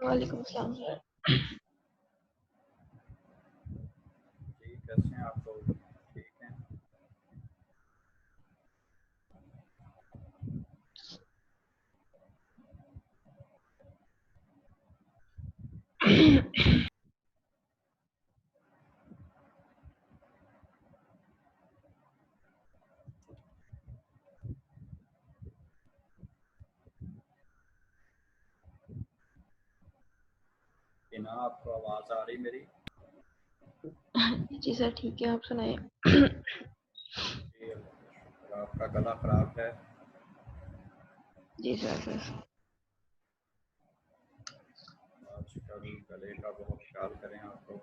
वालेकुम सलाम। जी कैसे हैं आप लोग? ठीक हैं? कि ना आपको आवाज़ आ रही मेरी? जी सर ठीक है, आप सुनाए। जी आपका गला ख़राब है? जी सर। आजकल गले का बहुत ख्याल करें आप लोग।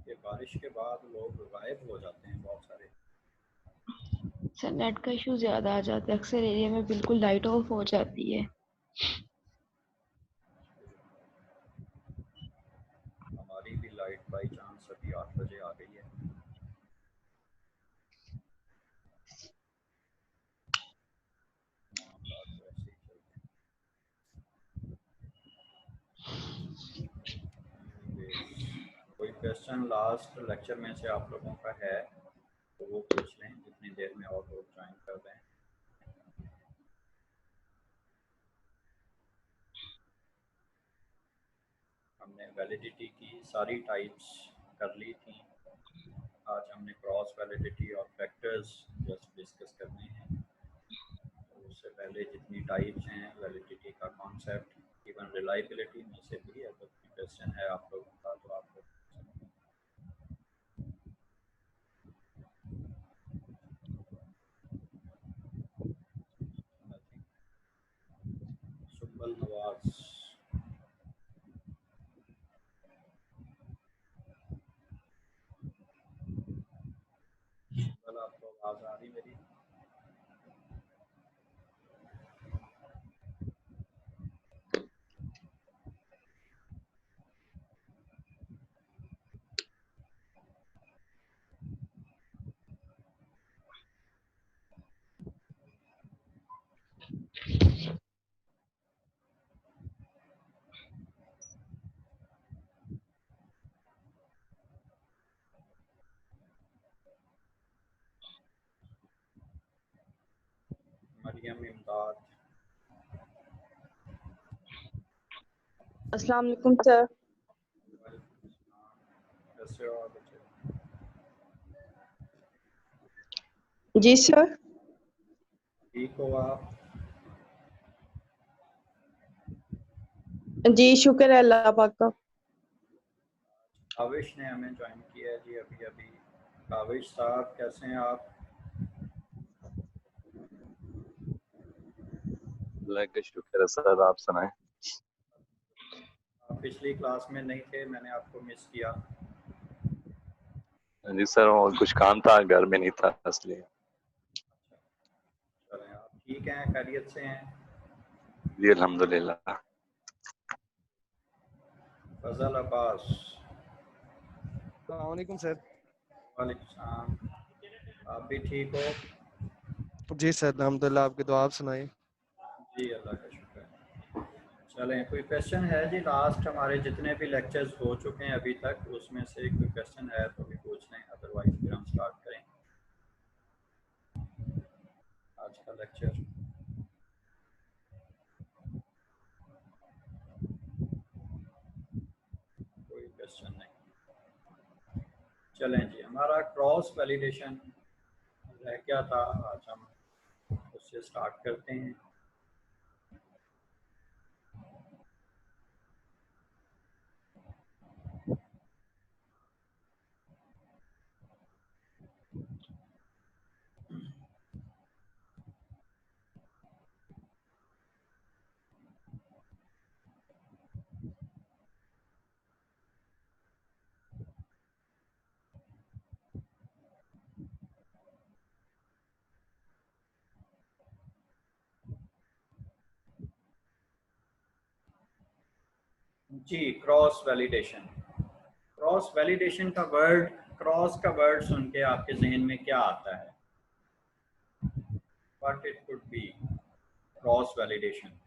ये बारिश के बाद लोग गायब हो जाते हैं बहुत सारे। सर नेट का इशू ज़्यादा आ जाता है, अक्सर एरिया में बिल्कुल लाइट ऑफ हो जाती है। हमारी भी लाइट बाई चांस अभी 8 बजे आ गई है। मामलात तो ऐसे ही चलते हैं। कोई क्वेश्चन लास्ट लेक्चर में से आप लोगों का है तो वो पूछ लें, जितनी देर में और लोग ज्वाइन कर दें। हमने वैलिडिटी की सारी टाइप्स कर ली थी। आज हमने क्रॉस वैलिडिटी और फैक्टर्स जस्ट डिस्कस करने हैं। तो उससे पहले जितनी टाइप्स हैं वैलिडिटी का कॉन्सेप्ट, इवन रिलायबिलिटी में से भी अगर कोई क्वेश्चन है आप लोगों का तो आप लोग सुब्बल नवाज। सुब्बल आपको आवाज़ आ रही मेरी? मरियम इमदाद। अस्सलाम वालेकुम सर। कैसे हो आप बच्चे? जी सर। ठीक हो आप? जी शुक्र है अल्लाह पाक का। काविश ने हमें ज्वाइन किया है जी अभी अभी। काविश साहब कैसे हैं आप? अल्लाह का शुक्र है सर, आप सुनाएं। आप पिछली क्लास में नहीं थे, मैंने आपको मिस किया। जी सर, वो कुछ काम था, घर में नहीं था इसलिए। चलें, आप ठीक हैं, खैरियत से हैं? जी अल्हम्दुलिल्लाह। फजल अब्बास। अस्सलाम वालेकुम सर। वालेकुम सलाम। आप भी ठीक हो? जी सर अल्हम्दुलिल्लाह, आपकी दुआ, आप सुनाइए। जी अल्लाह का शुक्र है। चलें, कोई क्वेश्चन है जी? लास्ट हमारे जितने भी लेक्चर्स हो चुके हैं अभी तक उसमें से कोई क्वेश्चन है तो भी पूछ लें, अदरवाइज फिर हम स्टार्ट करें आज का लेक्चर। कोई क्वेश्चन नहीं। चलें जी, हमारा क्रॉस वैलिडेशन रह गया था, आज हम उससे स्टार्ट करते हैं। जी क्रॉस वैलिडेशन। क्रॉस वैलिडेशन का वर्ड क्रॉस का वर्ड सुन के आपके जहन में क्या आता है? What it could be? Cross validation.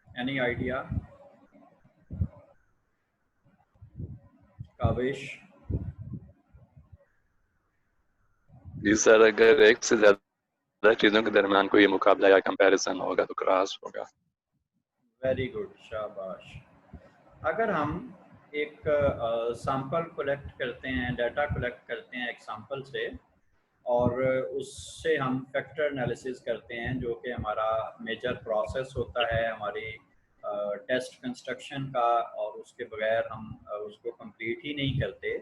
Any idea? Kavish? जी सर, अगर एक से ज्यादा चीजों के दरमियान कोई मुकाबला या कंपैरिजन होगा तो क्रॉस होगा। वेरी गुड, शाबाश। अगर हम एक सैंपल कलेक्ट करते हैं, डाटा कलेक्ट करते हैं एक सैंपल से, और उससे हम फैक्टर एनालिसिस करते हैं, जो कि हमारा मेजर प्रोसेस होता है हमारी टेस्ट कंस्ट्रक्शन का, और उसके बगैर हम उसको कंप्लीट ही नहीं करते,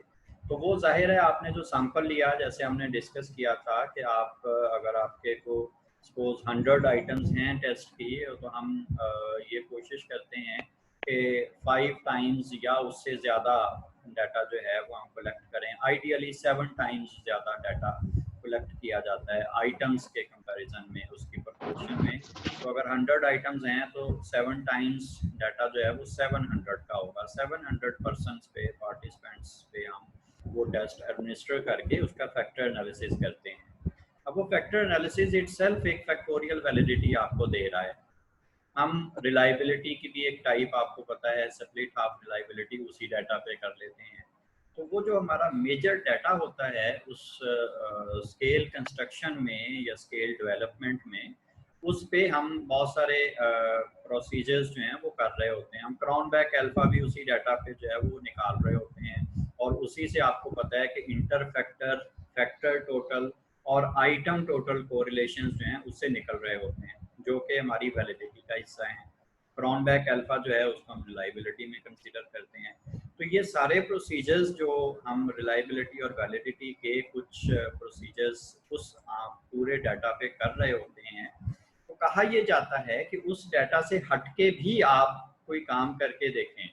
तो वो जाहिर है आपने जो सैंपल लिया, जैसे हमने डिस्कस किया था कि आप अगर आपके को सपोज 100 आइटम्स हैं टेस्ट की, तो हम ये कोशिश करते हैं कि 5 टाइम्स या उससे ज़्यादा डाटा जो है वो हम कलेक्ट करें। आइडियली 7 टाइम्स ज़्यादा डाटा कलेक्ट किया जाता है आइटम्स के कंपैरिजन में, उसकी प्रोपोर्शन में। तो अगर 100 आइटम्स हैं तो 7 टाइम्स डाटा जो है वो 700 का होगा। 700 पर्सन्स पे, पार्टिसिपेंट्स पे हम वो टेस्ट एडमिनिस्टर करके उसका फैक्टर एनालिसिस करते हैं। अब वो फैक्टर एनालिसिस इटसेल्फ एक फैक्टोरियल वैलिडिटी आपको दे रहा है। हम रिलायबिलिटी की भी एक टाइप आपको पता है, स्प्लिट हाफ रिलायबिलिटी, उसी डाटा पे कर लेते हैं। तो वो जो हमारा मेजर डाटा होता है उस स्केल कंस्ट्रक्शन में या स्केल डेवलपमेंट में, उस पे हम बहुत सारे प्रोसीजर्स जो हैं वो कर रहे होते हैं। हम क्राउनबैक अल्फा भी उसी डाटा पे जो है वो निकाल रहे होते हैं, और उसी से आपको पता है कि इंटर फैक्टर, फैक्टर टोटल और आइटम टोटल कोरिलेशंस जो हैं उससे निकल रहे होते हैं, जो कि हमारी वैलिडिटी का हिस्सा है। क्राउनबैक अल्फा जो है उसको हम रिलायबिलिटी में कंसीडर करते हैं। तो ये सारे प्रोसीजर्स जो हम रिलायबिलिटी और वैलिडिटी के कुछ प्रोसीजर्स उस पूरे डाटा पे कर रहे होते हैं, तो कहा यह जाता है कि उस डाटा से हटके भी आप कोई काम करके देखें।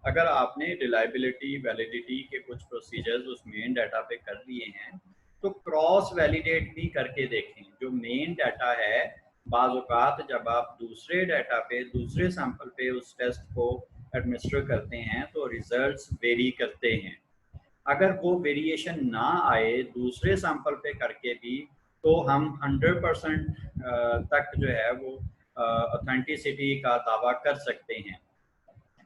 अगर आपने रिलायबिलिटी वैलिडिटी के कुछ प्रोसीजर्स उस मेन डाटा पे कर लिए हैं, तो क्रॉस वैलिडेट भी करके देखें। जो मेन डाटा है, बाज़ औक़ात जब आप दूसरे डाटा पे, दूसरे सैंपल पे उस टेस्ट को एडमिनिस्टर करते हैं तो रिजल्ट्स वेरी करते हैं। अगर वो वेरिएशन ना आए दूसरे सैंपल पे करके भी, तो हम 100% तक जो है वो ऑथेंटिसिटी का दावा कर सकते हैं।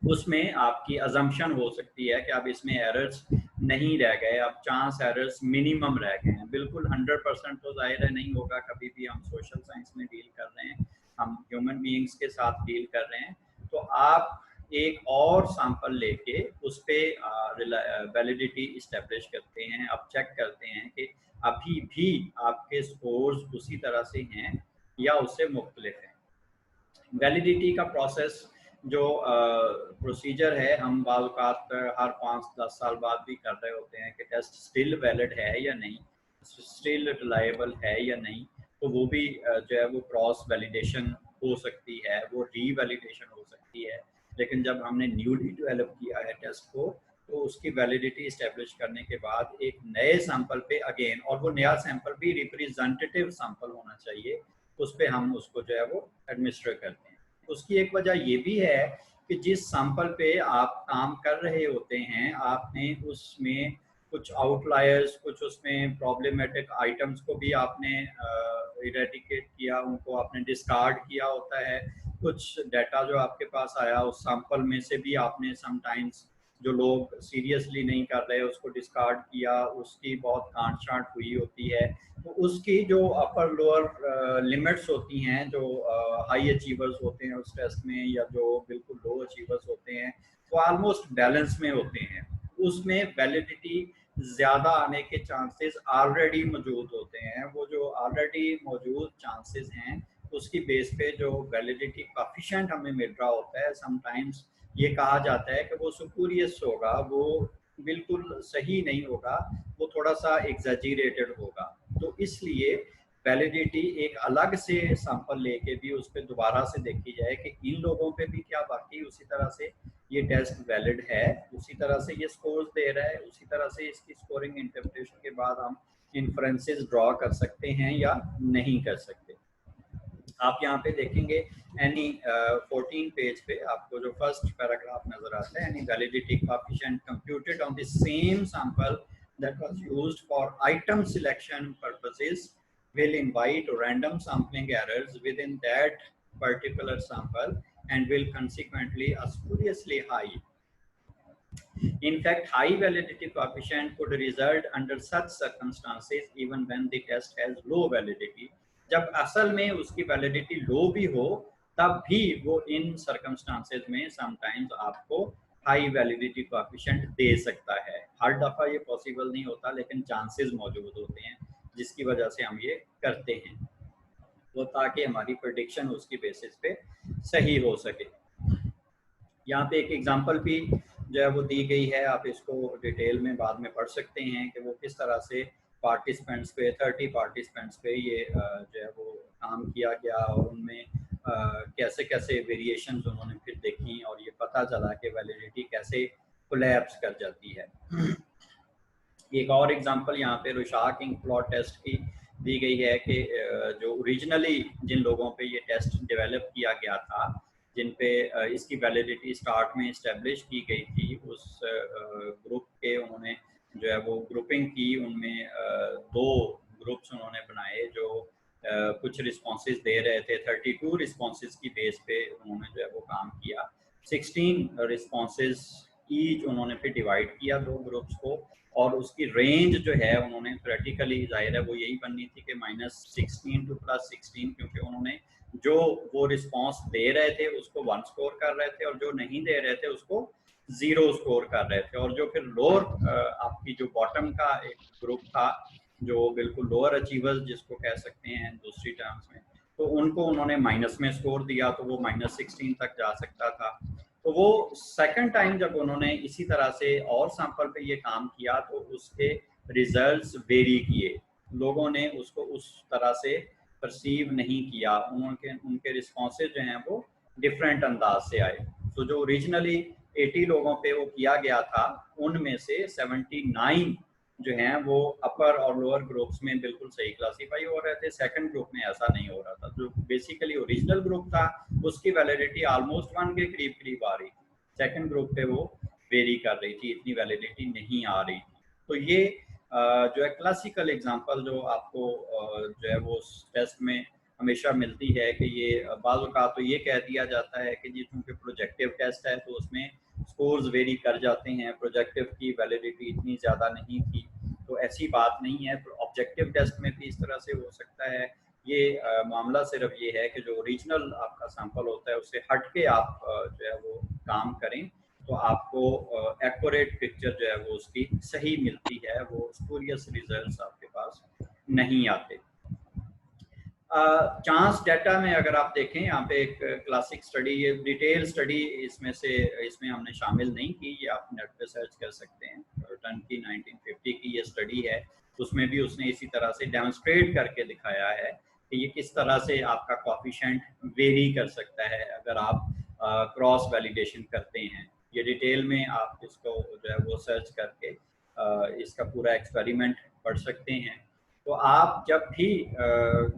उसमें आपकी अजम्पशन हो सकती है कि अब इसमें एरर्स नहीं रह गए, अब चांस एरर्स मिनिमम रह गए हैं। बिल्कुल 100% तो जाहिर है नहीं होगा, कभी भी हम सोशल साइंस में डील कर रहे हैं, हम ह्यूमन बीइंग्स के साथ डील कर रहे हैं। तो आप एक और सैंपल लेके उस पर वैलिडिटी इस्टेब्लिश करते हैं, अब चेक करते हैं कि अभी भी आपके स्कोर्स उसी तरह से हैं या उससे मुख्तलिफ हैं। वैलिडिटी का प्रोसेस जो प्रोसीजर है, हम बाज़ हर 5-10 साल बाद भी कर रहे होते हैं कि टेस्ट स्टिल वैलिड है या नहीं, स्टिल रिलायबल है या नहीं। तो वो भी जो है वो क्रॉस वैलिडेशन हो सकती है, वो री वैलिडेशन हो सकती है। लेकिन जब हमने न्यूली डेवलप किया है टेस्ट को, तो उसकी वैलिडिटी इस्टेब्लिश करने के बाद एक नए सैंपल पे अगेन, और वो नया सैंपल भी रिप्रेजेंटेटिव सैंपल होना चाहिए, उस पर हम उसको जो है वो एडमिनिस्टर करते हैं। उसकी एक वजह ये भी है कि जिस सैंपल पे आप काम कर रहे होते हैं, आपने उसमें कुछ आउटलायर्स, कुछ उसमें प्रॉब्लमेटिक आइटम्स को भी आपने इरेडिकेट किया, उनको आपने डिस्कार्ड किया होता है। कुछ डाटा जो आपके पास आया उस सैंपल में से भी आपने समटाइम्स, जो लोग सीरियसली नहीं कर रहे, उसको डिस्कार्ड किया, उसकी बहुत काट छांट हुई होती है। तो उसकी जो अपर लोअर लिमिट्स होती हैं, जो हाई अचीवर्स होते हैं उस टेस्ट में, या जो बिल्कुल लो अचीवर्स होते हैं, वो ऑलमोस्ट बैलेंस में होते हैं। उसमें वैलिडिटी ज़्यादा आने के चांसेस ऑलरेडी मौजूद होते हैं। वो जो ऑलरेडी मौजूद चांसेस हैं, उसकी बेस पे जो वैलिडिटी कोएफिशिएंट हमें मिल रहा होता है, समटाइम्स ये कहा जाता है कि वो सुपीरियस होगा, वो बिल्कुल सही नहीं होगा, वो थोड़ा सा एग्जैजरेटेड होगा। तो इसलिए वैलिडिटी एक अलग से सैंपल लेके भी उस पर दोबारा से देखी जाए कि इन लोगों पे भी क्या बाकी उसी तरह से ये टेस्ट वैलिड है, उसी तरह से ये स्कोर्स दे रहा है, उसी तरह से इसकी स्कोरिंग इंटरप्रिटेशन के बाद हम इन्फ्रेंसेस ड्रॉ कर सकते हैं या नहीं कर सकते। आप यहाँ पे देखेंगे एनी 14 पेज पे आपको जो फर्स्ट पैराग्राफ नजर आता है, any validity coefficient computed on the same sample that was used for item selection purposes will invite random sampling errors within that particular sample and will consequently a spuriously high. In fact, high validity coefficient could result under such circumstances even when the test has low validity. जब असल में उसकी validity लो भी हो तब भी वो इन circumstances में समटाइम्स आपको हाई वैलिडिटी कोएफिशिएंट दे सकता है। हर दफ़ा ये पॉसिबल नहीं होता, लेकिन चांसेस मौजूद होते हैं जिसकी वजह से हम ये करते हैं, वो ताकि हमारी प्रेडिक्शन उसकी बेसिस पे सही हो सके। यहाँ पे एक एग्जांपल भी जो है वो दी गई है, आप इसको डिटेल में बाद में पढ़ सकते हैं कि वो किस तरह से पार्टिसिपेंट्स पे 30 पार्टिसिपेंट्स पे ये जो है वो काम किया गया और उनमें कैसे कैसे वेरिएशंस उन्होंने फिर देखी और ये पता चला कि वैलिडिटी कैसे कोलैप्स कर जाती है। एक और एग्जांपल यहाँ पे रुशाक इंक प्लॉट टेस्ट की दी गई है कि जो ओरिजिनली जिन लोगों पे ये टेस्ट डेवलप किया गया था, जिन पे इसकी वैलिडिटी स्टार्ट में इस्टेब्लिश की गई थी, उस ग्रुप के उन्होंने जो है वो ग्रुपिंग की, उनमें 2 ग्रुप्स उन्होंने बनाए जो कुछ रिस्पॉन्सेज दे रहे थे। 32 रिस्पॉन्सेज की बेस पे उन्होंने जो है वो काम किया। 16 रिस्पॉन्सेज ईच उन्होंने फिर डिवाइड किया 2 ग्रुप्स को, और उसकी रेंज जो है उन्होंने प्रैक्टिकली जाहिर है वो यही बननी थी कि -16 to +16, क्योंकि उन्होंने जो वो रिस्पॉन्स दे रहे थे उसको 1 स्कोर कर रहे थे और जो नहीं दे रहे थे उसको 0 स्कोर कर रहे थे। और जो फिर लोअर आपकी जो बॉटम का एक ग्रुप था, जो बिल्कुल लोअर अचीवर्स जिसको कह सकते हैं दूसरी टर्म्स में, तो उनको उन्होंने माइनस में स्कोर दिया, तो वो -16 तक जा सकता था। तो वो सेकंड टाइम जब उन्होंने इसी तरह से और सैंपल पे ये काम किया तो उसके रिजल्ट्स वेरी किए, लोगों ने उसको उस तरह से परसीव नहीं किया, उनके रिस्पॉन्सेज जो हैं वो डिफरेंट अंदाज से आए। तो जो ओरिजिनली 80 लोगों पे वो किया गया था, उनमें से 79 जो हैं वो अपर और लोअर ग्रुप्स में बिल्कुल सही क्लासीफाई हो रहे थे। सेकंड ग्रुप में ऐसा नहीं हो रहा था। जो बेसिकली ओरिजिनल ग्रुप था उसकी वैलिडिटी ऑलमोस्ट 1 के करीब करीब आ रही थी, सेकंड ग्रुप पे वो वेरी कर रही थी, इतनी वैलिडिटी नहीं आ रही थी। तो ये जो है क्लासिकल एग्जांपल जो आपको जो है वो टेस्ट में हमेशा मिलती है कि ये बाज़ औक़ात तो ये कह दिया जाता है कि जी चूँकि प्रोजेक्टिव टेस्ट है तो उसमें स्कोर्स वेरी कर जाते हैं, प्रोजेक्टिव की वैलिडिटी इतनी ज़्यादा नहीं थी, तो ऐसी बात नहीं है। तो ऑब्जेक्टिव टेस्ट में भी इस तरह से हो सकता है। ये मामला सिर्फ ये है कि जो ओरिजिनल आपका सैंपल होता है उससे हट के आप जो है वो काम करें तो आपको एक्यूरेट पिक्चर जो है वो उसकी सही मिलती है, वो स्पूरियस रिजल्ट्स आपके पास नहीं आते। चांस डाटा में अगर आप देखें, यहाँ पे एक क्लासिक स्टडी, ये डिटेल स्टडी इसमें हमने शामिल नहीं की, ये आप नेट पे सर्च कर सकते हैं। टन की 1950 की ये स्टडी है, उसमें भी उसने इसी तरह से डेमोन्स्ट्रेट करके दिखाया है कि ये किस तरह से आपका कोएफिशिएंट वेरी कर सकता है अगर आप क्रॉस वैलिडेशन करते हैं। ये डिटेल में आप इसको जो है वो सर्च करके इसका पूरा एक्सपेरिमेंट पढ़ सकते हैं। तो आप जब भी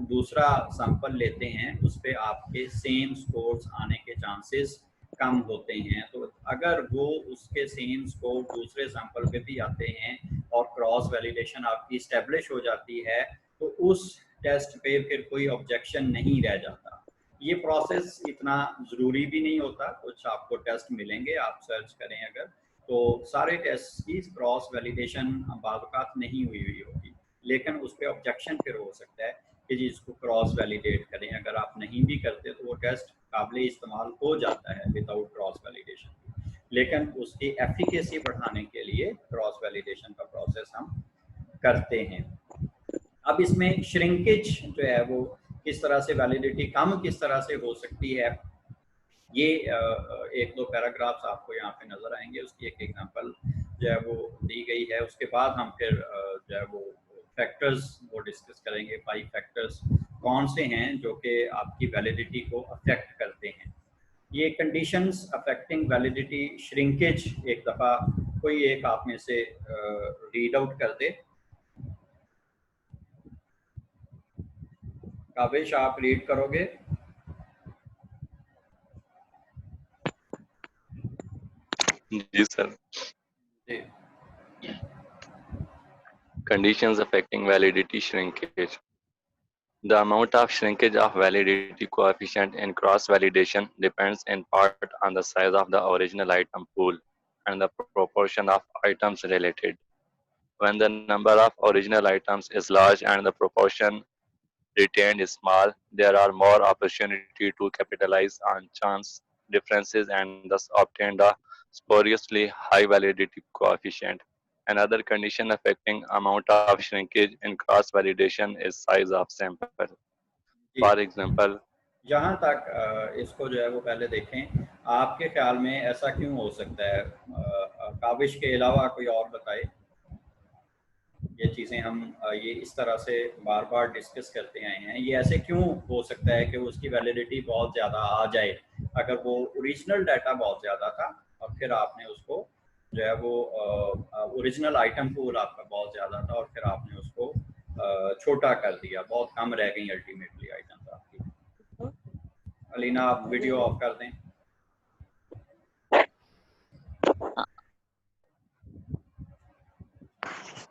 दूसरा सैंपल लेते हैं उस पर आपके सेम स्कोर्स आने के चांसेस कम होते हैं। तो अगर वो उसके सेम स्कोर दूसरे सैंपल पे भी आते हैं और क्रॉस वैलिडेशन आपकी इस्टेब्लिश हो जाती है तो उस टेस्ट पे फिर कोई ऑब्जेक्शन नहीं रह जाता। ये प्रोसेस इतना ज़रूरी भी नहीं होता, कुछ आपको टेस्ट मिलेंगे, आप सर्च करें अगर, तो सारे टेस्ट की क्रॉस वैलिडेशन बाज़ नहीं हुई होगी, लेकिन उस पर ऑब्जेक्शन फिर हो सकता है कि जी इसको क्रॉस वैलिडेट करें। अगर आप नहीं भी करते तो वो टेस्ट काबिल इस्तेमाल हो जाता है विदाउट क्रॉस वैलिडेशन, लेकिन उसकी एफिकेसी बढ़ाने के लिए क्रॉस वैलिडेशन का प्रोसेस हम करते हैं। अब इसमें श्रिंकेज जो है वो किस तरह से, वैलिडिटी कम किस तरह से हो सकती है, ये एक दो पैराग्राफ्स आपको यहाँ पे नज़र आएंगे, उसकी एक एग्जांपल जो है वो दी गई है। उसके बाद हम फिर जो है वो फैक्टर्स वो डिस्कस करेंगे, 5 फैक्टर्स कौन से हैं जो कि आपकी वैलिडिटी को अफेक्ट करते हैं। ये कंडीशंस अफेक्टिंग वैलिडिटी श्रिंकेज एक दफ़ा कोई एक आप में से रीड आउट कर दे। काबिश आप रीड करोगे? जी sir. Ji. Conditions affecting validity shrinkage. The amount of shrinkage of validity coefficient in cross-validation depends in part on the size of the original item pool and the proportion of items related. When the number of original items is large and the proportion retained is small, there are more opportunity to capitalize on chance differences and thus obtain the spuriously high validity coefficient. Another condition affecting amount of shrinkage in cross-validation is size of sample. जी. For example, जहाँ तक इसको जो है वो पहले देखें, आपके ख्याल में ऐसा क्यों हो सकता है? काबिश के अलावा कोई और बताए. ये चीज़ें हम ये इस तरह से बार-बार डिस्कस करते आए हैं. ये ऐसे क्यों हो सकता है कि उसकी वैलिडिटी बहुत ज़्यादा आ जाए, अगर वो ओरिजिनल डाटा बहुत ज़्यादा था और फिर आपने उसको जो है वो ओरिजिनल आइटम पूल आपका बहुत ज़्यादा था और फिर आपने उसको छोटा कर दिया, बहुत कम रह गई अल्टीमेटली आइटम्स आपकी. अलीना, आप वीडियो ऑफ कर दें.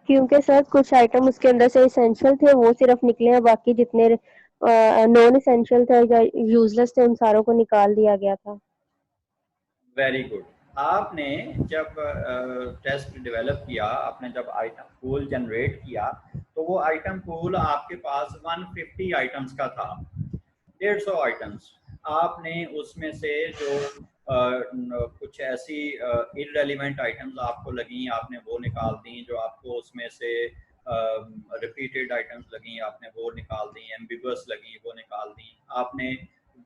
क्योंकि सर कुछ आइटम उसके अंदर से इसेंशियल थे, वो सिर्फ निकले हैं, बाकी जितने नॉन इसेंशियल थे या यूजलेस थे उन सारों को निकाल दिया गया था. Very good. आपने जब टेस्ट डेवलप किया, आपने जब आइटम पूल जनरेट किया, तो वो आइटम पूल आपके पास 150 आइटम्स का था, 150 आइटम्स. आपने उसमें से जो कुछ ऐसी इररेलेवेंट आइटम्स आपको लगी, आपने वो निकाल दी. जो आपको उसमें से रिपीटेड आइटम्स लगी, आपने वो निकाल दी. एम्बिगुअस लगी, वो निकाल दी. आपने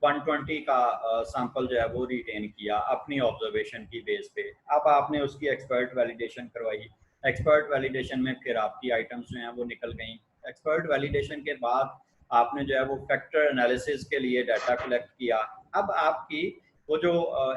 120 का सैंपल जो है वो रिटेन किया अपनी ऑब्जर्वेशन की बेस पे. अब आपने उसकी एक्सपर्ट वैलिडेशन करवाई. एक्सपर्ट वैलिडेशन में फिर आपकी आइटम्स जो हैं वो निकल गई. एक्सपर्ट वैलिडेशन के बाद आपने जो है वो फैक्टर एनालिसिस के लिए डाटा कलेक्ट किया. अब आपकी वो जो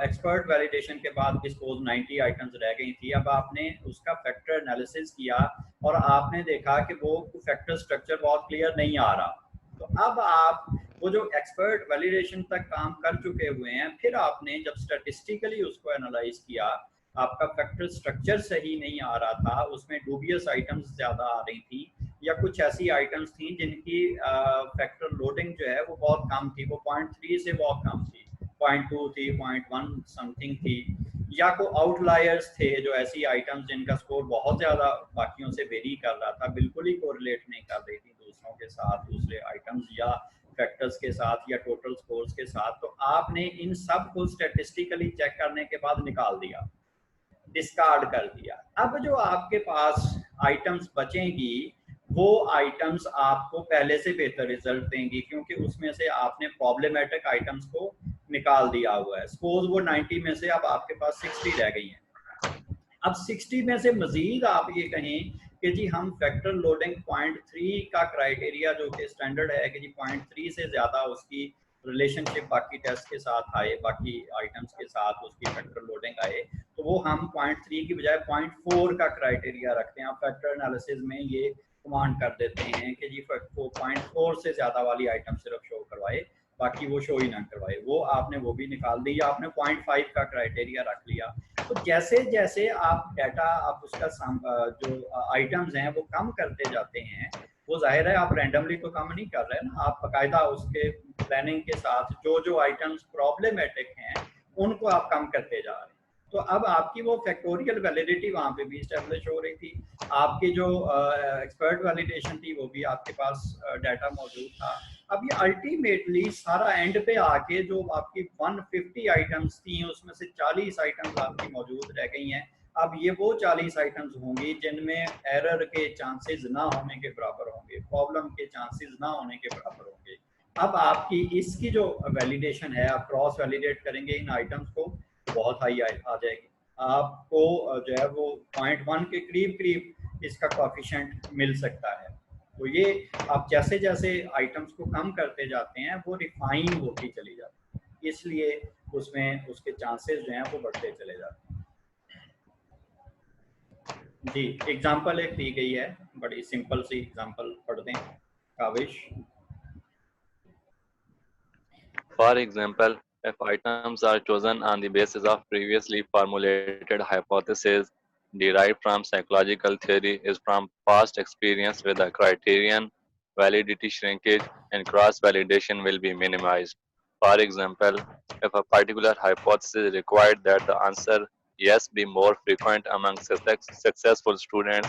एक्सपर्ट वैलिडेशन के बाद सपोज 90 आइटम्स रह गई थी, अब आपने उसका फैक्टर एनालिसिस किया और आपने देखा कि वो फैक्टर स्ट्रक्चर बहुत क्लियर नहीं आ रहा. तो अब आप वो जो एक्सपर्ट वैलिडेशन तक काम कर चुके हुए हैं, फिर आपने जब स्टैटिस्टिकली उसको एनालाइज किया, आपका फैक्टर स्ट्रक्चर सही नहीं आ रहा था, उसमें डूबियस आइटम्स ज़्यादा आ रही थी या कुछ ऐसी आइटम्स थी जिनकी फैक्टर लोडिंग जो है वो बहुत कम थी, वो 0.3 से बहुत कम थी, 0.2 थी, 0.1 समथिंग थी, या को आउटलायर्स थे जो ऐसी आइटम्स जिनका स्कोर बहुत ज़्यादा बाकियों से वेरी कर रहा था, बिल्कुल ही कोरिलेट नहीं कर रही थी दूसरों के साथ, दूसरे आइटम्स या फैक्टर्स के साथ या टोटल स्कोर्स के साथ. तो आपने इन सब को स्टैटिस्टिकली चेक करने के बाद निकाल दिया, डिस्कार्ड कर दिया. अब जो आपके पास आइटम्स बचेंगी वो आइटम्स आपको पहले से बेहतर रिजल्ट देंगी, क्योंकि उसमें से आपने प्रॉब्लमेटिक आइटम्स को निकाल दिया हुआ है. सपोज वो 90 में से अब आपके पास 60 रह गई हैं. अब 60 में से मजीद आप ये कहें कि जी हम फैक्टर लोडिंग 0.3 का क्राइटेरिया जो कि स्टैंडर्ड है कि जी 0.3 से ज़्यादा उसकी रिलेशनशिप बाकी टेस्ट के साथ आए, बाकी आइटम्स के साथ उसकी फैक्टर लोडिंग आए, तो वो हम 0.3 की बजाय 0.4 का क्राइटेरिया रखते हैं. आप फैक्टर एनालिसिस में ये कमांड कर देते हैं कि जी 0.4 से ज़्यादा वाली आइटम सिर्फ शो करवाए, बाकी वो शो ही ना करवाए. वो आपने वो भी निकाल दी, या आपने 0.5 का क्राइटेरिया रख लिया. तो जैसे जैसे आप डाटा आप उसका जो आइटम्स हैं वो कम करते जाते हैं, वो जाहिर है आप रैंडमली तो कम नहीं कर रहे हैं ना, आप बाकायदा उसके प्लानिंग के साथ जो जो आइटम्स प्रॉब्लमेटिक हैं उनको आप कम करते जा रहे हैं. तो अब आपकी वो फैक्टोरियल वैलिडिटी वहाँ पे भी इस्टेब्लिश हो रही थी. आपकी जो एक्सपर्ट वैलिडेशन थी वो भी आपके पास डाटा मौजूद था. अब ये अल्टीमेटली सारा एंड पे आके जो आपकी 150 आइटम्स थी उसमें से 40 आइटम्स आपकी मौजूद रह गई हैं. अब ये वो 40 आइटम्स होंगी जिनमें एरर के चांसेस ना होने के बराबर होंगे, प्रॉब्लम के चांसेस ना होने के बराबर होंगे. अब आपकी इसकी जो वैलिडेशन है, आप क्रॉस वैलिडेट करेंगे इन आइटम्स को, बहुत हाई आ जाएगी. आपको जो है वो 0.1 के करीब करीब इसका कोएफिशिएंट मिल सकता है. तो ये आप जैसे जैसे आइटम्स को कम करते जाते हैं वो रिफाइन होती चली जाती है, इसलिए उसमें उसके चांसेस जो हैं वो बढ़ते चले जाते हैं. जी, एग्जांपल एक दी गई है, बड़ी सिंपल सी एग्जांपल पढ़ दें Kaavish. For example, If items are chosen on the basis of previously formulated hypotheses derived from psychological theory is from past experience with the criterion, validity shrinkage and cross-validation will be minimized. For example, if a particular hypothesis required that the answer yes be more frequent among successful students,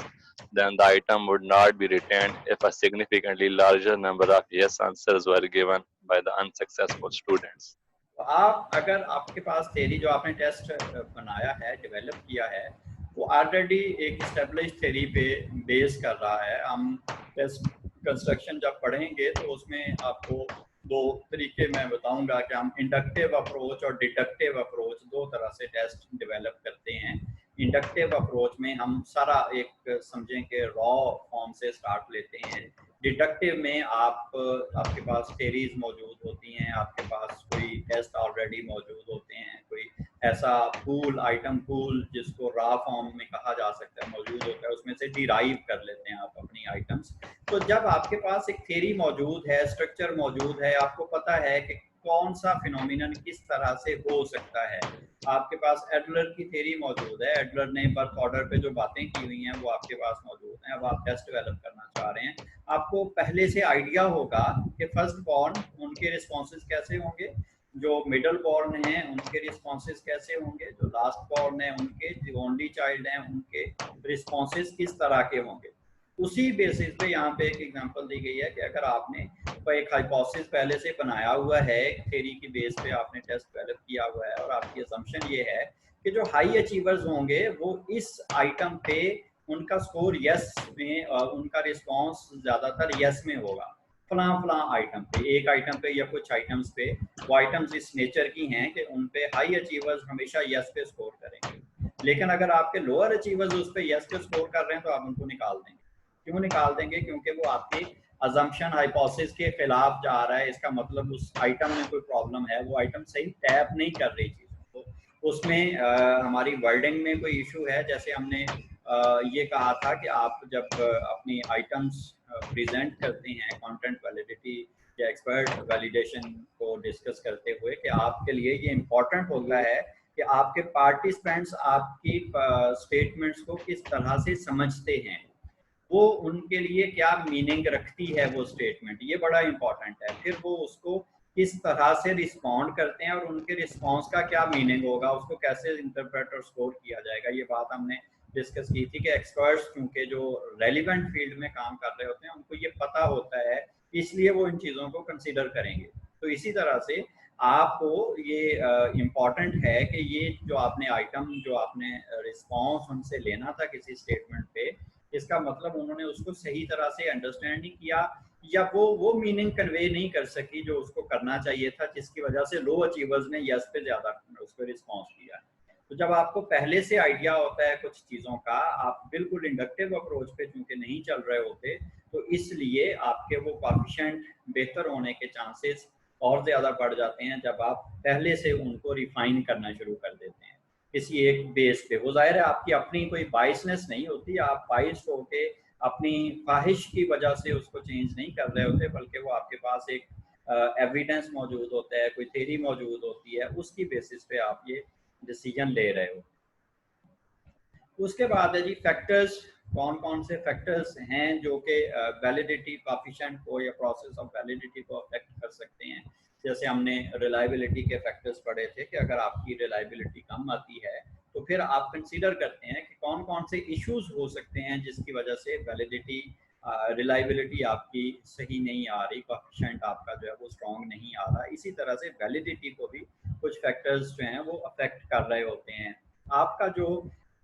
then the item would not be retained if a significantly larger number of yes answers were given by the unsuccessful students. तो आप अगर आपके पास theory जो आपने test बनाया है, develop किया है, वो ऑलरेडी एक एस्टेब्लिश थ्योरी पे बेस कर रहा है। हम टेस्ट कंस्ट्रक्शन जब पढ़ेंगे तो उसमें आपको दो तरीके मैं बताऊंगा कि हम इंडक्टिव अप्रोच और डिडक्टिव अप्रोच दो तरह से टेस्ट डेवलप करते हैं। इंडक्टिव अप्रोच में हम सारा एक समझें कि रॉ फॉर्म से स्टार्ट लेते हैं। डिडक्टिव में आपके पास थ्योरीज मौजूद होती हैं, आपके पास कोई टेस्ट ऑलरेडी मौजूद होते हैं, कोई ऐसा पूल, आइटम पूल जिसको रॉ फॉर्म में कहा जा सकता है मौजूद होता है, उसमें से डिराइव कर लेते हैं आप अपनी आइटम्स। तो जब आपके पास एक थ्योरी मौजूद है, स्ट्रक्चर मौजूद है, आपको पता है कि कौन सा फिनोमिनन किस तरह से हो सकता है, आपके पास एडलर की थ्योरी मौजूद है, एडलर ने बर्थ ऑर्डर पे जो बातें की हुई हैं वो आपके पास मौजूद हैं। अब आप टेस्ट डेवलप करना चाह रहे हैं, आपको पहले से आइडिया होगा कि फर्स्ट बॉर्न उनके रिस्पॉन्सेज कैसे होंगे, जो मिडल बॉर्न हैं उनके रिस्पॉन्सेज कैसे होंगे, जो लास्ट बॉर्न है उनके, जो ओनली चाइल्ड हैं उनके रिस्पॉन्सेज किस तरह के होंगे। उसी बेसिस पे यहाँ पे एक एग्जांपल दी गई है कि अगर आपने एक हाइपोथेसिस पहले से बनाया हुआ है, थ्योरी की बेस पे आपने टेस्ट डेवलप किया हुआ है और आपकी असम्पशन ये है कि जो हाई अचीवर्स होंगे वो इस आइटम पे उनका स्कोर यस में और उनका रिस्पांस ज़्यादातर यस में होगा, फलां आइटम पे, एक आइटम पे या कुछ आइटम्स पे। वो आइटम्स इस नेचर की हैं कि उन पे हाई अचीवर्स हमेशा यस पे स्कोर करेंगे, लेकिन अगर आपके लोअर अचीवर्स उस पे यस पे स्कोर कर रहे हैं तो आप उनको निकाल देंगे। क्यों निकाल देंगे? क्योंकि वो आपकी अजम्पशन हाइपोथेसिस के खिलाफ जा रहा है। इसका मतलब उस आइटम में कोई प्रॉब्लम है, वो आइटम सही टैप नहीं कर रही चीज़ों को, उसमें हमारी वर्डिंग में कोई इशू है। जैसे हमने ये कहा था कि आप जब अपनी आइटम्स प्रेजेंट करते हैं कंटेंट वैलिडिटी या एक्सपर्ट वैलिडेशन को डिस्कस करते हुए, कि आपके लिए ये इम्पोर्टेंट होता है कि आपके पार्टिसिपेंट्स आपकी स्टेटमेंट्स को किस तरह से समझते हैं, वो उनके लिए क्या मीनिंग रखती है वो स्टेटमेंट, ये बड़ा इंपॉर्टेंट है। फिर वो उसको किस तरह से रिस्पॉन्ड करते हैं और उनके रिस्पॉन्स का क्या मीनिंग होगा, उसको कैसे इंटरप्रेट और स्कोर किया जाएगा। ये बात हमने डिस्कस की थी कि एक्सपर्ट्स क्योंकि जो रेलिवेंट फील्ड में काम कर रहे होते हैं उनको ये पता होता है, इसलिए वो इन चीज़ों को कंसिडर करेंगे। तो इसी तरह से आपको ये इम्पॉर्टेंट है कि ये जो आपने आइटम, जो आपने रिस्पॉन्स उनसे लेना था किसी स्टेटमेंट पे, इसका मतलब उन्होंने उसको सही तरह से अंडरस्टैंड नहीं किया या वो मीनिंग कन्वे नहीं कर सकी जो उसको करना चाहिए था, जिसकी वजह से लो अचीवर्स ने यस पे ज़्यादा उस पर रिस्पॉन्स किया। तो जब आपको पहले से आइडिया होता है कुछ चीज़ों का, आप बिल्कुल इंडक्टिव अप्रोच पे चूंकि नहीं चल रहे होते, तो इसलिए आपके वो कोएफिशिएंट बेहतर होने के चांसेस और ज़्यादा बढ़ जाते हैं जब आप पहले से उनको रिफाइन करना शुरू कर देते हैं किसी एक बेस पे। वो जाहिर है आपकी अपनी कोई बाइसनेस नहीं होती, आप बाइस होके अपनी ख्वाहिश की वजह से उसको चेंज नहीं कर रहे होते, बल्कि वो आपके पास एक एविडेंस मौजूद होता है, कोई थ्योरी मौजूद होती है, उसकी बेसिस पे आप ये डिसीजन ले रहे हो। उसके बाद है जी फैक्टर्स। कौन कौन से फैक्टर्स हैं जो कि वैलिडिटी कोएफिशिएंट को या प्रोसेस ऑफ वैलिडिटी को अफेक्ट कर सकते हैं। जैसे हमने रिलायबिलिटी के फैक्टर्स पढ़े थे कि अगर आपकी रिलायबिलिटी कम आती है तो फिर आप कंसीडर करते हैं कि कौन कौन से इश्यूज हो सकते हैं जिसकी वजह से वैलिडिटी, रिलायबिलिटी आपकी सही नहीं आ रही, कोएफिशिएंट आपका जो है वो स्ट्रॉन्ग नहीं आ रहा। इसी तरह से वैलिडिटी को भी कुछ फैक्टर्स जो हैं वो अफेक्ट कर रहे होते हैं। आपका जो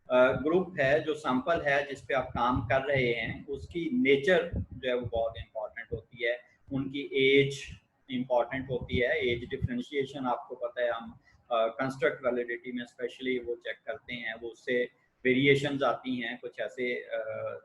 ग्रुप है, जो सैंपल है जिस पे आप काम कर रहे हैं, उसकी नेचर जो है वो बहुत इंपॉर्टेंट होती है, उनकी एज इंपॉर्टेंट होती है। एज डिफरेंशिएशन आपको पता है, हम कंस्ट्रक्ट वैलिडिटी में स्पेशली वो चेक करते हैं, वो उससे वेरिएशंस आती हैं। कुछ ऐसे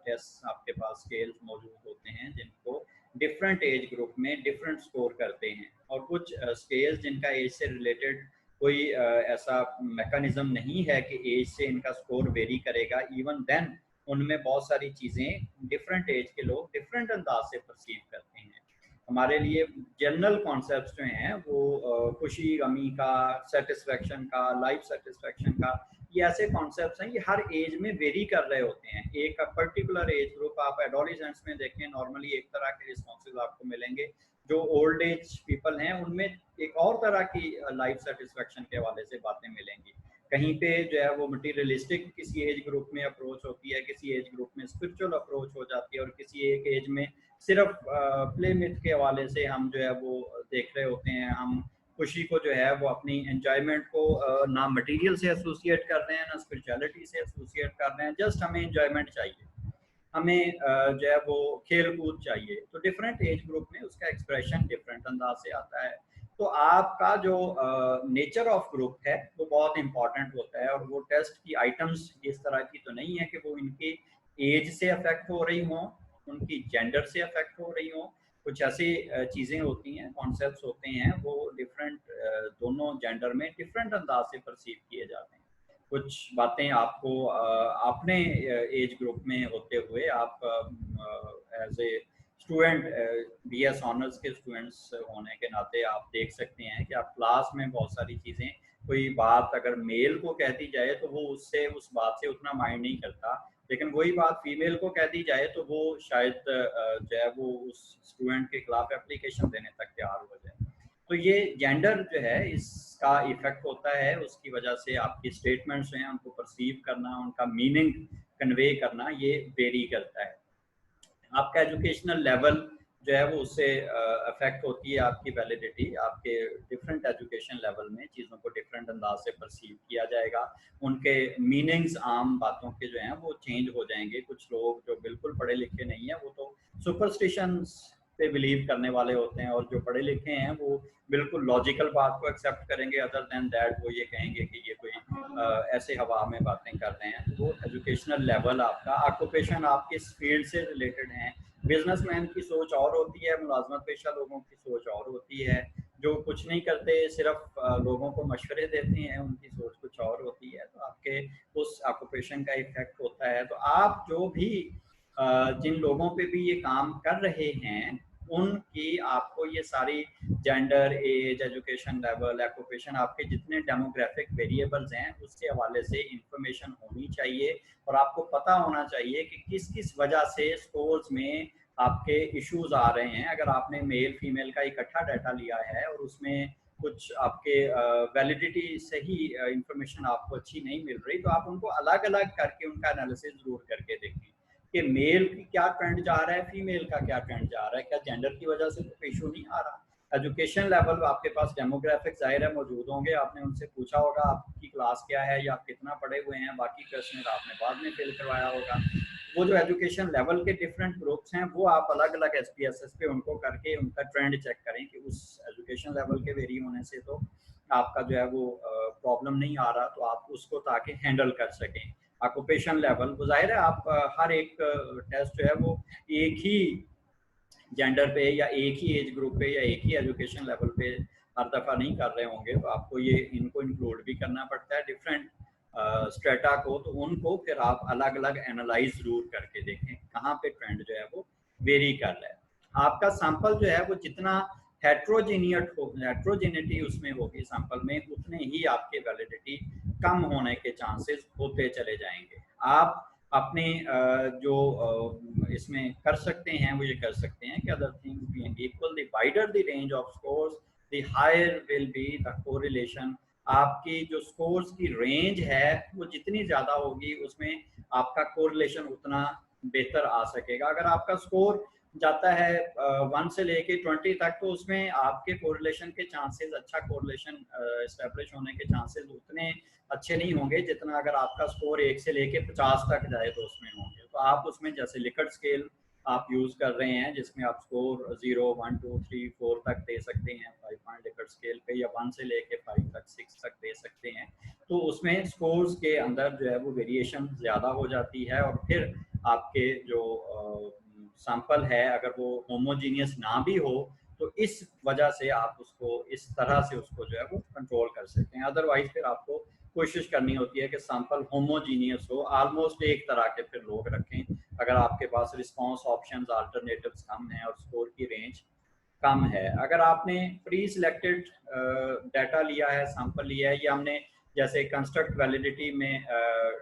टेस्ट आपके पास स्केल्स मौजूद होते हैं जिनको डिफरेंट एज ग्रुप में डिफरेंट स्कोर करते हैं, और कुछ स्केल्स जिनका एज से रिलेटेड कोई ऐसा मैकेनिज्म नहीं है कि एज से इनका स्कोर वेरी करेगा। इवन देन उनमें बहुत सारी चीज़ें डिफरेंट एज के लोग डिफरेंट अंदाज से परसीव करते हैं। हमारे लिए जनरल कॉन्सेप्ट्स जो हैं वो खुशी, गमी का, सेटिस्फेक्शन का, लाइफ सेटिस्फेक्शन का, ये ऐसे कॉन्सेप्ट्स हैं, ये हर एज में वेरी कर रहे होते हैं। एक पर्टिकुलर एज ग्रुप, आप एडोलेसेंट्स में देखें, नॉर्मली एक तरह के रिस्पॉन्सेज आपको मिलेंगे। जो ओल्ड एज पीपल हैं उनमें एक और तरह की लाइफ सेटिस्फेक्शन के हवाले से बातें मिलेंगी। कहीं पे जो है वो मटीरियलिस्टिक किसी एज ग्रुप में अप्रोच होती है, किसी एज ग्रुप में स्पिरिचुअल अप्रोच हो जाती है, और किसी एक एज में सिर्फ प्ले मिथ के हवाले से हम जो है वो देख रहे होते हैं। हम खुशी को जो है वो अपनी एंजॉयमेंट को ना मटेरियल से एसोसिएट कर रहे हैं, ना स्पिरिचुअलिटी से एसोसिएट कर रहे हैं, जस्ट हमें एंजॉयमेंट चाहिए, हमें जो है वो खेल कूद चाहिए। तो डिफरेंट एज ग्रुप में उसका एक्सप्रेशन डिफरेंट अंदाज से आता है। तो आपका जो नेचर ऑफ ग्रुप है वो बहुत इंपॉर्टेंट होता है, और वो टेस्ट की आइटम्स इस तरह की तो नहीं है कि वो इनकी एज से अफेक्ट हो रही हों, उनकी जेंडर से अफेक्ट हो रही हों। कुछ ऐसी चीज़ें होती हैं, कॉन्सेप्ट्स होते हैं, वो डिफरेंट दोनों जेंडर में डिफरेंट अंदाज से परसीव किए जाते हैं। कुछ बातें आपको अपने एज ग्रुप में होते हुए आप as a student, BS honours के स्टूडेंट्स होने के नाते आप देख सकते हैं कि आप क्लास में बहुत सारी चीज़ें, कोई बात अगर मेल को कह दी जाए तो वो उससे उस बात से उतना माइंड नहीं करता, लेकिन वही बात फीमेल को कह दी जाए तो वो शायद जो है वो उस स्टूडेंट के खिलाफ एप्लीकेशन देने तक तैयार हो जाए। तो ये जेंडर जो है इसका इफेक्ट होता है, उसकी वजह से आपकी स्टेटमेंट्स हैं उनको परसीव करना, उनका मीनिंग कन्वे करना, ये वेरी करता है। आपका एजुकेशनल लेवल जो है वो उससे अफेक्ट होती है आपकी वैलिडिटी। आपके डिफरेंट एजुकेशन लेवल में चीज़ों को डिफरेंट अंदाज से परसीव किया जाएगा, उनके मीनिंग्स आम बातों के जो हैं वो चेंज हो जाएंगे। कुछ लोग जो बिल्कुल पढ़े लिखे नहीं हैं वो तो सुपरस्टिशंस पे बिलीव करने वाले होते हैं, और जो पढ़े लिखे हैं वो बिल्कुल लॉजिकल बात को एक्सेप्ट करेंगे, अदर देन दैट वो ये कहेंगे कि ये कोई ऐसे हवा में बातें कर रहे हैं। तो वो एजुकेशनल लेवल आपका, ऑक्यूपेशन आपके इस फील्ड से रिलेटेड हैं। बिजनेसमैन की सोच और होती है, मुलाजमत पेशा लोगों की सोच और होती है, जो कुछ नहीं करते सिर्फ लोगों को मशवरे देते हैं, उनकी सोच कुछ और होती है। तो आपके उस ऑक्यूपेशन का इफेक्ट होता है। तो आप जो भी जिन लोगों पे भी ये काम कर रहे हैं उनकी आपको ये सारी gender, age, education level, occupation, आपके जितने डेमोग्राफिक वेरिएबल्स हैं उसके हवाले से इंफॉर्मेशन होनी चाहिए, और आपको पता होना चाहिए कि किस किस वजह से स्कोर्स में आपके इश्यूज आ रहे हैं। अगर आपने मेल फीमेल का इकट्ठा डाटा लिया है और उसमें कुछ आपके वैलिडिटी सही इंफॉर्मेशन आपको अच्छी नहीं मिल रही, तो आप उनको अलग अलग करके उनका एनालिसिस जरूर करके देखें कि मेल की क्या ट्रेंड जा रहा है, फीमेल का क्या ट्रेंड जा रहा है, क्या जेंडर की वजह से कोई इशू नहीं आ रहा। एजुकेशन लेवल आपके पास डेमोग्राफिक जाहिर है मौजूद होंगे, आपने उनसे पूछा होगा आपकी क्लास क्या है या आप कितना पढ़े हुए हैं, बाकी क्वेश्चन आपने बाद में फिल करवाया होगा। वो जो एजुकेशन लेवल के डिफरेंट ग्रुप्स हैं वो आप अलग अलग SPSS पे उनको करके उनका ट्रेंड चेक करें कि उस एजुकेशन लेवल के वेरी होने से तो आपका जो है वो प्रॉब्लम नहीं आ रहा, तो आप उसको ताकि हैंडल कर सकें। ऑक्यूपेशन लेवल वो जाहिर है आप हर एक टेस्ट जो है वो एक ही जेंडर पे या एक ही एज ग्रुप पे या एक ही एजुकेशन लेवल पे हर दफ़ा नहीं कर रहे होंगे, तो आपको ये इनको इंक्लूड भी करना पड़ता है डिफरेंट स्ट्रेटा को। तो उनको फिर आप अलग अलग एनालाइज जरूर करके देखें कहाँ पे ट्रेंड जो है वो वेरी कर रहा है। आपका सैंपल जो है वो जितना हेट्रोजेनिटी उसमें होगी सैंपल में, उतने ही आपके वैलिडिटी कम होने के चांसेस होते चले जाएंगे। आप अपने जो इसमें कर सकते हैं वो ये कर सकते हैं कि other things being equal, the wider the range of scores the higher will be the correlation. आपकी जो स्कोर्स की रेंज है वो जितनी ज़्यादा होगी उसमें आपका कोरिलेशन उतना बेहतर आ सकेगा। अगर आपका स्कोर जाता है 1 से लेके 20 तक, तो उसमें आपके कोरिलेशन के चांसेस, अच्छा कोरिलेशन एस्टेब्लिश होने के चांसेस उतने अच्छे नहीं होंगे जितना अगर आपका स्कोर 1 से लेके 50 तक जाए तो उसमें होंगे। तो आप उसमें जैसे लिकर्ट स्केल आप यूज़ कर रहे हैं जिसमें आप स्कोर 0, 1, 2, 3, 4 तक दे सकते हैं 5 पॉइंट लिकर्ट स्केल पे, या 1 से लेके 5 तक 6 तक दे सकते हैं। तो उसमें स्कोर्स के अंदर जो है वो वेरिएशन ज़्यादा हो जाती है, और फिर आपके जो सैंपल है अगर वो होमोजीनियस ना भी हो तो इस वजह से आप उसको इस तरह से उसको जो है वो कंट्रोल कर सकते हैं। अदरवाइज फिर आपको कोशिश करनी होती है कि सैंपल होमोजीनियस हो, ऑलमोस्ट एक तरह के फिर लोग रखें। अगर आपके पास रिस्पांस ऑप्शंस अल्टरनेटिव्स कम हैं और स्कोर की रेंज कम है। अगर आपने प्री सिलेक्टेड डाटा लिया है, सैंपल लिया है, या हमने जैसे कंस्ट्रक्ट वैलिडिटी में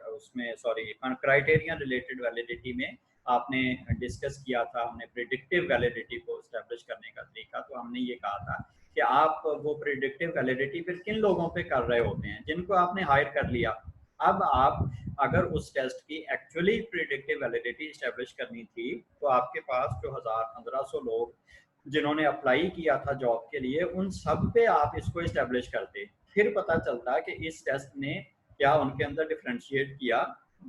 उसमें सॉरी क्राइटेरियन रिलेटेड वैलिडिटी में आपने डिस्कस किया था, हमने प्रिडिक्टिव वैलिडिटी को एस्टेब्लिश करने का तरीका, तो हमने ये कहा था कि आप वो प्रिडिक्टिव वैलिडिटी फिर किन लोगों पे कर रहे होते हैं, जिनको आपने हायर कर लिया। अब आप अगर उस टेस्ट की एक्चुअली प्रिडिक्टिव वैलिडिटी एस्टेब्लिश करनी थी, तो आपके पास जो 1000-1500 लोग जिन्होंने अप्लाई किया था जॉब के लिए, उन सब पे आप इसको इस्टेब्लिश करते, फिर पता चलता कि इस टेस्ट ने क्या उनके अंदर डिफ्रेंशिएट किया,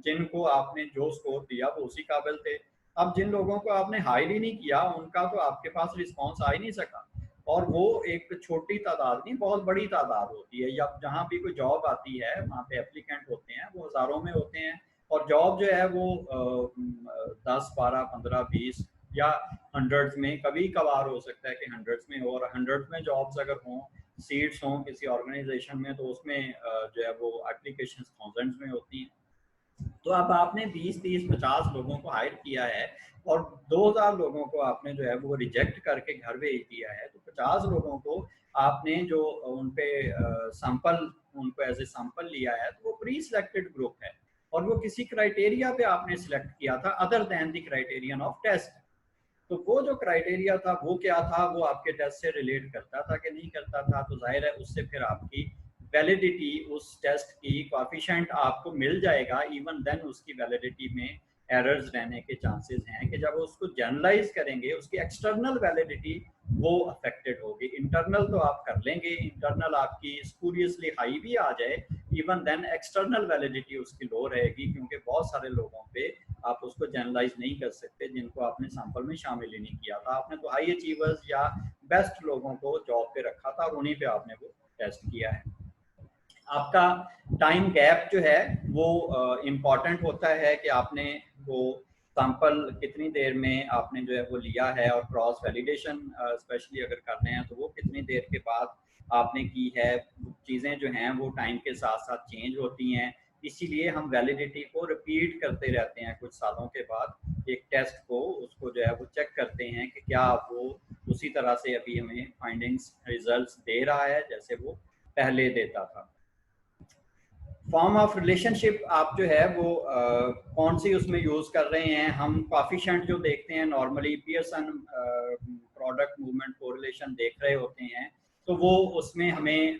जिनको आपने जो स्कोर दिया वो उसी काबिल थे। अब जिन लोगों को आपने हायर ही नहीं किया, उनका तो आपके पास रिस्पॉन्स आ ही नहीं सका, और वो एक छोटी तादाद नहीं, बहुत बड़ी तादाद होती है। या जहाँ भी कोई जॉब आती है वहाँ पे एप्लीकेंट होते हैं, वो हज़ारों में होते हैं, और जॉब जो है वो 10, 12, 15, 20 या हंड्रेड्स में, कभी कभार हो सकता है कि हंड्रेड्स में हो, और हंड्रेड्स में जॉब्स अगर हों, सीट्स हों किसी ऑर्गेनाइजेशन में, तो उसमें जो है वो एप्लीकेशन थाउजेंड्स में होती हैं। तो अब आपने 20, 30, 50 लोगों को हायर किया है और 2000 लोगों को आपने जो है वो रिजेक्ट करके घर भेज दिया है, तो 50 लोगों को आपने जो उन पे सैंपल, उनको एज ए सैंपल लिया है, तो वो प्री सिलेक्टेड ग्रुप है, और वो किसी क्राइटेरिया पे आपने सिलेक्ट किया था other than the criterion of test. तो वो जो क्राइटेरिया था वो क्या था, वो आपके टेस्ट से रिलेट करता था कि नहीं करता था, तो जाहिर है उससे फिर आपकी वैलिडिटी, उस टेस्ट की कोएफिशिएंट आपको मिल जाएगा। इवन देन उसकी वैलिडिटी में एरर्स रहने के चांसेस हैं कि जब उसको जनरलाइज करेंगे, उसकी एक्सटर्नल वैलिडिटी वो अफेक्टेड होगी। इंटरनल तो आप कर लेंगे, इंटरनल आपकी स्पूरियसली हाई भी आ जाए, इवन देन एक्सटर्नल वैलिडिटी उसकी लो रहेगी, क्योंकि बहुत सारे लोगों पे आप उसको जनरलाइज नहीं कर सकते जिनको आपने सैंपल में शामिल ही नहीं किया था। आपने तो हाई अचीवर्स या बेस्ट लोगों को जॉब पे रखा था और उन्हीं पे आपने वो टेस्ट किया है। आपका टाइम गैप जो है वो इम्पॉर्टेंट होता है कि आपने वो सैंपल कितनी देर में आपने जो है वो लिया है, और क्रॉस वैलिडेशन स्पेशली अगर करते हैं तो वो कितनी देर के बाद आपने की है। चीज़ें जो हैं वो टाइम के साथ साथ चेंज होती हैं, इसीलिए हम वैलिडिटी को रिपीट करते रहते हैं। कुछ सालों के बाद एक टेस्ट को, उसको जो है वो चेक करते हैं कि क्या वो उसी तरह से अभी हमें फाइंडिंग्स, रिजल्ट्स दे रहा है जैसे वो पहले देता था। फॉर्म ऑफ रिलेशनशिप आप जो है वो कौन सी उसमें यूज़ कर रहे हैं। हम कोएफिशिएंट जो देखते हैं normally Pearson product movement correlation देख रहे होते हैं, तो वो उसमें हमें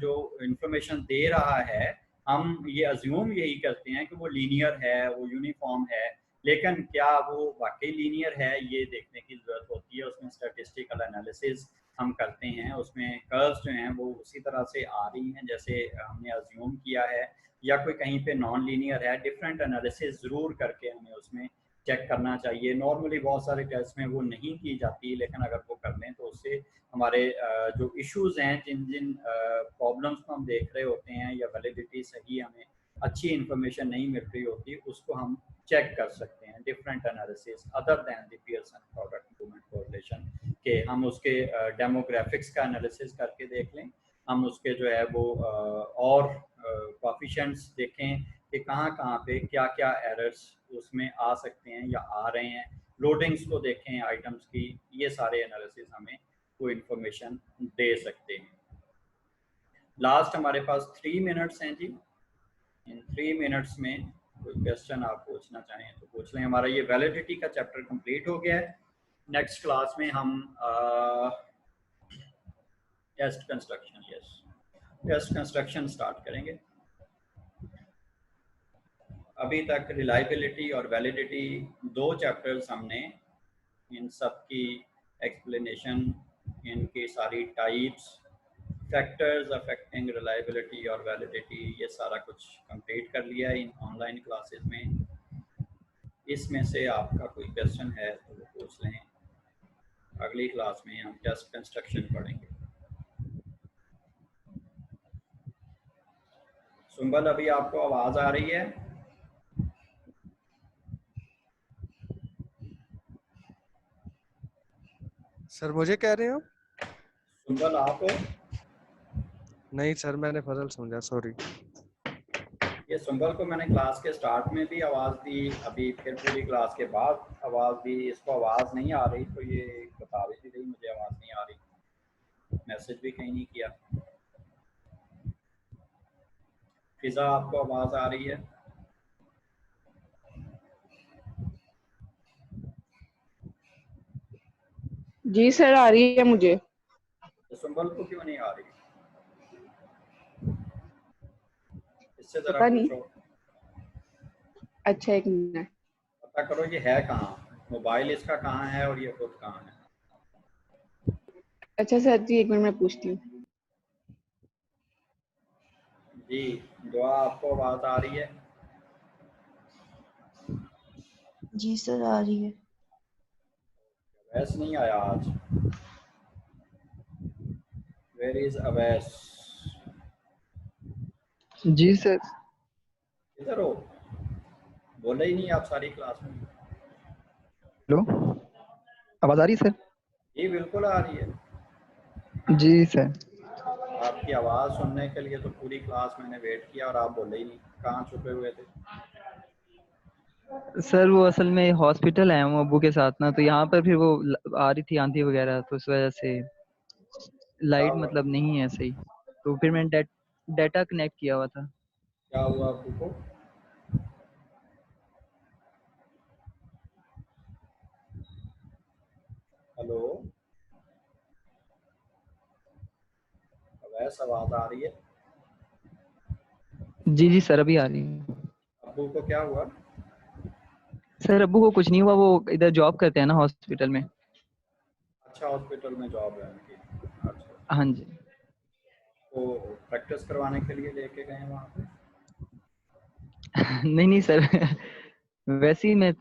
जो इंफॉर्मेशन दे रहा है, हम ये अज्यूम यही करते हैं कि वो लीनियर है, वो यूनिफॉर्म है, लेकिन क्या वो वाकई लीनियर है ये देखने की ज़रूरत होती है। उसमें स्टैटिस्टिकल एनालिसिस हम करते हैं, उसमें कर्व्स जो हैं वो उसी तरह से आ रही हैं जैसे हमने अज्यूम किया है, या कोई कहीं पे नॉन लीनियर है। डिफरेंट एनालिसिस ज़रूर करके हमें उसमें चेक करना चाहिए। नॉर्मली बहुत सारे टेस्ट में वो नहीं की जाती, लेकिन अगर वो कर लें तो उससे हमारे जो इश्यूज़ हैं, जिन जिन प्रॉब्लम्स को हम देख रहे होते हैं, या वैलिडिटी सही हमें अच्छी इंफॉर्मेशन नहीं मिल रही होती, उसको हम चेक कर सकते हैं। Different analysis other than the Pearson product movement correlation के, हम उसके डेमोग्राफिक्स का एनालिसिस करके देख लें, हम उसके जो है वो और कोएफिशिएंट्स देखें कि कहाँ कहाँ पे क्या क्या एरर्स उसमें आ सकते हैं या आ रहे हैं, लोडिंग्स को देखें आइटम्स की। ये सारे एनालिसिस हमें वो इंफॉर्मेशन दे सकते हैं। लास्ट हमारे पास 3 मिनट्स हैं जी। इन 3 मिनट्स में कोई क्वेश्चन आप पूछना चाहें तो पूछ लें। हमारा ये वैलिडिटी का चैप्टर कंप्लीट हो गया है। नेक्स्ट क्लास में हम टेस्ट कंस्ट्रक्शन स्टार्ट करेंगे। अभी तक रिलायबिलिटी और वैलिडिटी 2 चैप्टर्स हमने इन सब की एक्सप्लेनेशन, इनकी सारी टाइप्स, फैक्टर्स अफेक्टिंग रिलायबिलिटी और वैलिडिटी, ये सारा कुछ कंप्लीट कर लिया है इन ऑनलाइन क्लासेस में। इसमें से आपका कोई क्वेश्चन है तो वो पूछ लें। अगली क्लास में हम टेस्ट कंस्ट्रक्शन पढ़ेंगे। सुंबल, अभी आपको आवाज आ रही है? सर मुझे कह रहे हो? सुंबल आप हो? नहीं सर, मैंने फजल समझा, सॉरी। ये सुंबल को मैंने क्लास के स्टार्ट में भी आवाज़ दी, अभी फिर पूरी क्लास के बाद आवाज़ दी। इसको आवाज़ नहीं आ रही तो ये बता भी नहीं रही मुझे आवाज़ नहीं आ रही, मैसेज भी कहीं नहीं किया। फिजा आपको आवाज़ आ रही है? जी सर आ रही है मुझे। तो सुंबल को क्यों नहीं आ रही? इससे ज़रा पता नहीं। पूछो, अच्छा एक मिनट। पता करो ये है कहाँ, मोबाइल इसका कहाँ है और ये खुद कहाँ है। अच्छा सर जी एक मिनट मैं पूछती हूँ। जी दुआ आपको आवाज़ आ रही है? जी सर आ रही है। अवैस नहीं आया आज। Where is Awais? जी सर। इधर हो, बोले ही नहीं आप सारी क्लास में। हेलो, आवाज आ रही है सर? जी बिल्कुल आ रही है। जी सर। आपकी आवाज़ सुनने के लिए तो पूरी क्लास मैंने वेट किया और आप बोले ही नहीं, कहाँ छुपे हुए थे? सर वो असल में हॉस्पिटल है हूँ अब्बू के साथ ना, तो यहाँ पर फिर वो आ रही थी आंधी वगैरह, तो उस वजह से क्या लाइट हुआ? मतलब नहीं है सही, तो फिर मैंने डाटा कनेक्ट किया हुआ था। क्या हुआ आपको को? हेलो अवैस, आवाज़ आ रही है? जी जी सर अभी आ रही है। अब्बू को क्या हुआ? सर अब्बू को कुछ नहीं हुआ, वो इधर जॉब करते हैं ना हॉस्पिटल में। अच्छा हॉस्पिटल में जॉब है उनकी। अच्छा, हाँ जी। तो प्रैक्टिस करवाने के लिए लेके गए वहाँ पे? नहीं नहीं सर वैसे ही मैं